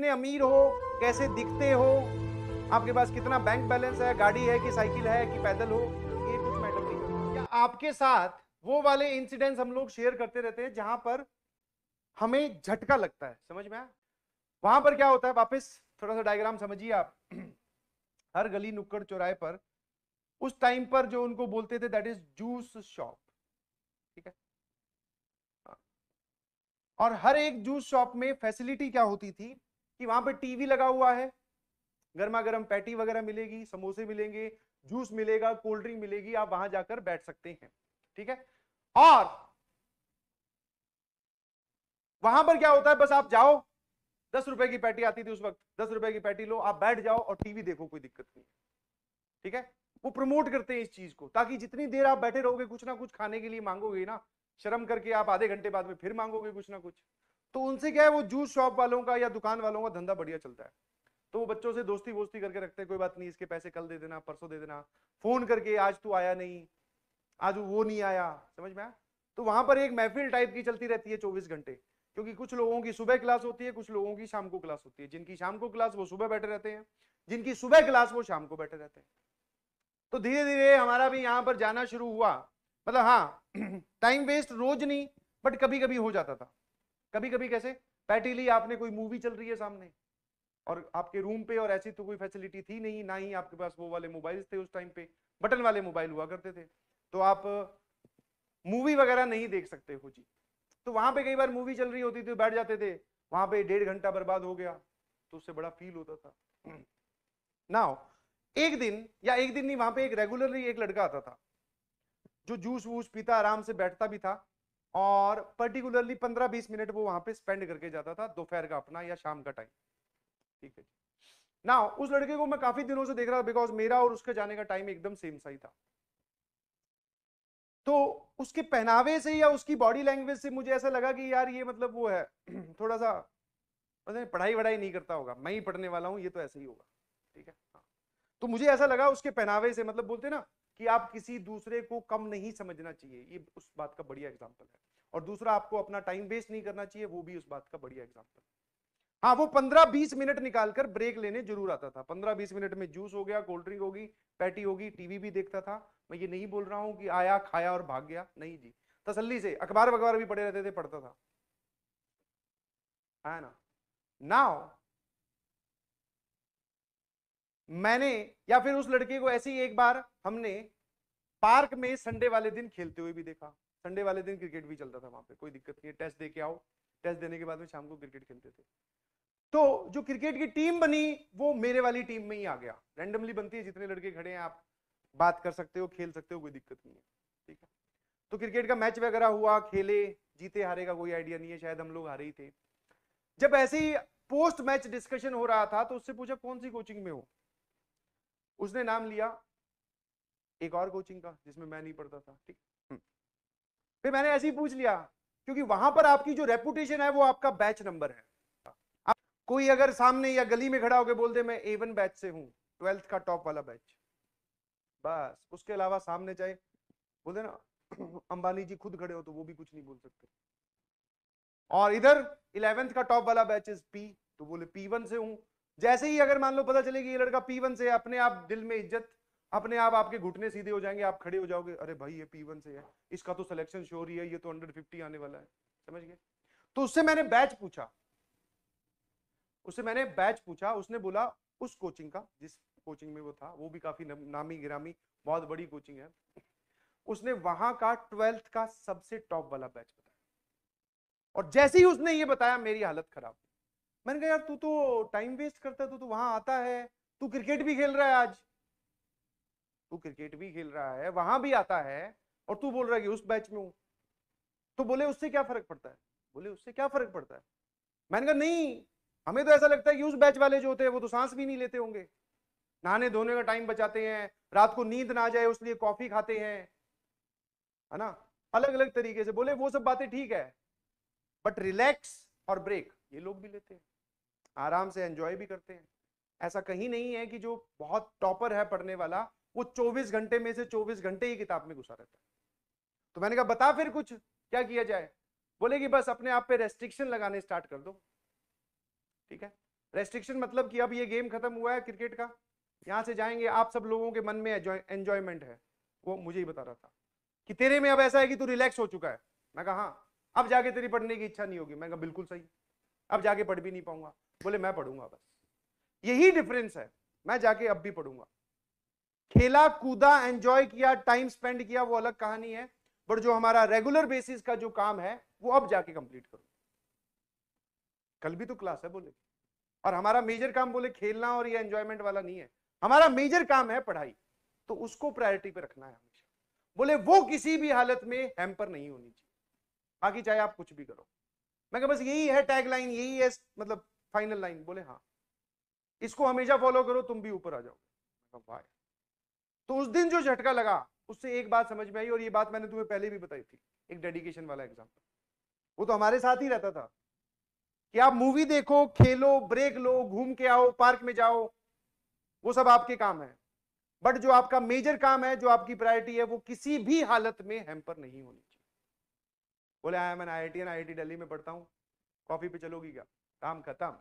कितने अमीर हो, कैसे दिखते हो, आपके पास कितना बैंक बैलेंस है, गाड़ी है कि साइकिल है कि पैदल हो, ये कुछ मैटर नहीं। क्या आपके साथ वो वाले इंसिडेंट्स हम लोग शेयर करते रहते हैं जहां पर हमें झटका लगता है, समझ में आया? वहां पर क्या होता है, वापस थोड़ा सा डायग्राम समझिए आप। हर गली नुक्कड़ चौराहे पर उस टाइम पर जो उनको बोलते थे दैट इज जूस शॉप, ठीक है। और हर एक जूस शॉप में फैसिलिटी क्या होती थी कि वहां पर टीवी लगा हुआ है, गर्मा गर्म पैटी वगैरह मिलेगी, समोसे मिलेंगे, जूस मिलेगा, कोल्ड ड्रिंक मिलेगी, आप वहां जाकर बैठ सकते हैं, ठीक है। और वहां पर क्या होता है, बस आप जाओ, 10 रुपए की पैटी आती थी उस वक्त, 10 रुपए की पैटी लो, आप बैठ जाओ और टीवी देखो, कोई दिक्कत नहीं, ठीक है। वो प्रमोट करते हैं इस चीज को, ताकि जितनी देर आप बैठे रहोगे कुछ ना कुछ खाने के लिए मांगोगे ना, शर्म करके आप आधे घंटे बाद में फिर मांगोगे कुछ ना कुछ। तो उनसे क्या है, वो जूस शॉप वालों का या दुकान वालों का धंधा बढ़िया चलता है। तो वो बच्चों से दोस्ती वोस्ती करके रखते हैं, कोई बात नहीं, इसके पैसे कल दे देना, परसों दे देना, फोन करके आज तू आया नहीं, आज वो नहीं आया, समझ में आया? तो वहां पर एक महफिल टाइप की चलती रहती है 24 घंटे, क्योंकि कुछ लोगों की सुबह क्लास होती है, कुछ लोगों की शाम को क्लास होती है। जिनकी शाम को क्लास वो सुबह बैठे रहते हैं, जिनकी सुबह क्लास वो शाम को बैठे रहते हैं। तो धीरे धीरे हमारा भी यहाँ पर जाना शुरू हुआ, मतलब हाँ, टाइम वेस्ट रोज नहीं, बट कभी कभी हो जाता था। कभी कभी कैसे, पैटी ली आपने, कोई मूवी चल रही है सामने और आपके रूम पे, और ऐसी तो कोई फैसिलिटी थी नहीं, ना ही आपके पास वो वाले मोबाइल थे उस टाइम पे, बटन वाले मोबाइल हुआ करते थे, तो आप मूवी वगैरह नहीं देख सकते हो जी। तो वहां पे कई बार मूवी चल रही होती थी, बैठ जाते थे, वहां पे 1.5 घंटा बर्बाद हो गया, तो उससे बड़ा फील होता था। नाउ एक दिन, या एक दिन नहीं, वहां पे एक रेगुलरली एक लड़का आता था जो जूस वूस पीता, आराम से बैठता भी था, और पर्टिकुलरली 15-20 मिनट वो वहां पे स्पेंड करके जाता था, दोपहर का अपना या शाम का टाइम, ठीक है। ना उस लड़के को मैं काफी दिनों से देख रहा था, बिकॉज मेरा और उसके जाने का टाइम एकदम सेम सा ही था। तो उसके पहनावे से या उसकी बॉडी लैंग्वेज से मुझे ऐसा लगा कि यार ये मतलब वो है, थोड़ा सा पढ़ाई वढ़ाई नहीं करता होगा, मैं ही पढ़ने वाला हूं, ये तो ऐसे ही होगा, ठीक है। हाँ। तो मुझे ऐसा लगा उसके पहनावे से, मतलब बोलते ना कि आप किसी दूसरे को कम नहीं समझना चाहिए, ये उस बात का बढ़िया एग्जाम्पल है। और दूसरा, आपको अपना टाइम वेस्ट नहीं करना चाहिए, वो भी उस बात का बढ़िया एग्जाम्पल है। हाँ, वो 15-20 मिनट निकालकर ब्रेक लेने जरूर आता था। 15-20 मिनट में जूस हो गया, कोल्ड ड्रिंक होगी, पैटी होगी, टीवी भी देखता था। मैं ये नहीं बोल रहा हूं कि आया खाया और भाग गया, नहीं जी, तसल्ली से अखबार वखबार भी पढ़े रहते थे, पढ़ता था, है ना। नाउ मैंने, या फिर उस लड़के को ऐसे ही एक बार हमने पार्क में संडे वाले दिन खेलते हुए भी देखा। संडे वाले दिन क्रिकेट भी चलता था वहां पे, कोई दिक्कत नहीं है, टेस्ट दे के आओ, टेस्ट देने के बाद में शाम को क्रिकेट खेलते थे। तो जो क्रिकेट की टीम बनी वो मेरे वाली टीम में ही आ गया। रैंडमली बनती है, जितने लड़के खड़े हैं आप बात कर सकते हो, खेल सकते हो, कोई दिक्कत नहीं है, ठीक है। तो क्रिकेट का मैच वगैरह हुआ, खेले, जीते हारे का कोई आइडिया नहीं है, शायद हम लोग हारे ही थे। जब ऐसे ही पोस्ट मैच डिस्कशन हो रहा था तो उससे पूछा कौन सी कोचिंग में हो, उसने नाम लिया एक और कोचिंग का जिसमें मैं नहीं पढ़ता था, ठीक। फिर मैंने ऐसे ही पूछ लिया, क्योंकि वहां पर आपकी जो रेपुटेशन है वो आपका बैच नंबर है। कोई अगर सामने या गली में खड़ा होकर बोल दे मैं A1 बैच से हूं, 12th का टॉप वाला बैच, बस उसके अलावा सामने चाहे बोल दे ना अंबानी जी खुद खड़े हो तो वो भी कुछ नहीं बोल सकते। और इधर 11th का टॉप वाला बैच इज P, तो बोले P1 से हूं। जैसे ही अगर मान लो पता चले कि ये लड़का P1 से है, अपने आप दिल में इज्जत, अपने आप आपके घुटने सीधे हो जाएंगे, आप खड़े हो जाओगे, अरे भाई ये P1 से है, इसका तो सिलेक्शन श्योर ही है, ये तो अंडर 50 आने वाला है, समझ गए। तो उससे मैंने बैच पूछा, उससे मैंने बैच पूछा, उसने बोला उस कोचिंग का, जिस कोचिंग में वो था, वो भी काफी नामी गिरामी बहुत बड़ी कोचिंग है, उसने वहां का 12th का सबसे टॉप वाला बैच बताया। और जैसे ही उसने ये बताया मेरी हालत खराब। मैंने कहा यार तू तो टाइम वेस्ट करता है, तू तो वहां आता है, तू क्रिकेट भी खेल रहा है, आज तू क्रिकेट भी खेल रहा है, वहां भी आता है, और तू बोल रहा है कि उस बैच में हूं। तो बोले उससे क्या फर्क पड़ता है, बोले उससे क्या फर्क पड़ता है। मैंने कहा नहीं, हमें तो ऐसा लगता है कि उस बैच वाले जो होते हैं वो तो सांस भी नहीं लेते होंगे, नहाने धोने का टाइम बचाते हैं, रात को नींद ना आ जाए उसलिए कॉफी खाते हैं, है ना, अलग अलग तरीके से। बोले वो सब बातें ठीक है, बट रिलैक्स और ब्रेक ये लोग भी लेते हैं, आराम से एंजॉय भी करते हैं। ऐसा कहीं नहीं है कि जो बहुत टॉपर है पढ़ने वाला वो 24 घंटे में से 24 घंटे ही किताब में घुसा रहता है। तो मैंने कहा बता फिर कुछ क्या किया जाए। बोले कि बस अपने आप पे रेस्ट्रिक्शन लगाने स्टार्ट कर दो, ठीक है। रेस्ट्रिक्शन मतलब कि अब ये गेम खत्म हुआ है क्रिकेट का, यहां से जाएंगे, आप सब लोगों के मन में एंजॉयमेंट है, वो मुझे ही बता रहा था कि तेरे में अब ऐसा है कि तू रिलैक्स हो चुका है। मैं कहा हाँ, अब जाके तेरी पढ़ने की इच्छा नहीं होगी। मैं कहा बिल्कुल सही, अब जाके पढ़ भी नहीं पाऊंगा। बोले मैं पढ़ूंगा बस। यही डिफरेंस है, मैं जाके अब भी पढ़ूंगा। खेला कूदा, एंजॉय किया, टाइम स्पेंड किया, वो अलग कहानी है, बट जो हमारा रेगुलर बेसिस का जो काम है वो अब जाके कंप्लीट करो। कल भी तो क्लास है बोले, और हमारा मेजर काम बोले खेलना और ये एंजॉयमेंट वाला नहीं है, हमारा मेजर काम है पढ़ाई, तो उसको प्रायोरिटी पे रखना है हमेशा। बोले वो किसी भी हालत में हैम्पर नहीं होनी चाहिए, बाकी चाहे आप कुछ भी करो। मैं कहा बस यही है टैगलाइन, यही है मतलब फाइनल लाइन। बोले हाँ, इसको हमेशा फॉलो करो, तुम भी ऊपर आ जाओगे। तो उस दिन जो झटका लगा, उससे एक बात समझ में आई, और ये बात मैंने तुम्हें पहले भी बताई थी, एक डेडिकेशन वाला एग्जांपल। वो तो हमारे साथ ही रहता था कि आप मूवी देखो, खेलो, ब्रेक लो, घूम के आओ, पार्क में जाओ, वो सब आपके काम है, बट जो आपका मेजर काम है, जो आपकी प्रायोरिटी है, वो किसी भी हालत में हैम्पर नहीं होनी चाहिए। बोले आया मैं IIT दिल्ली में पढ़ता हूं, कॉफी पे चलोगी क्या? काम खत्म।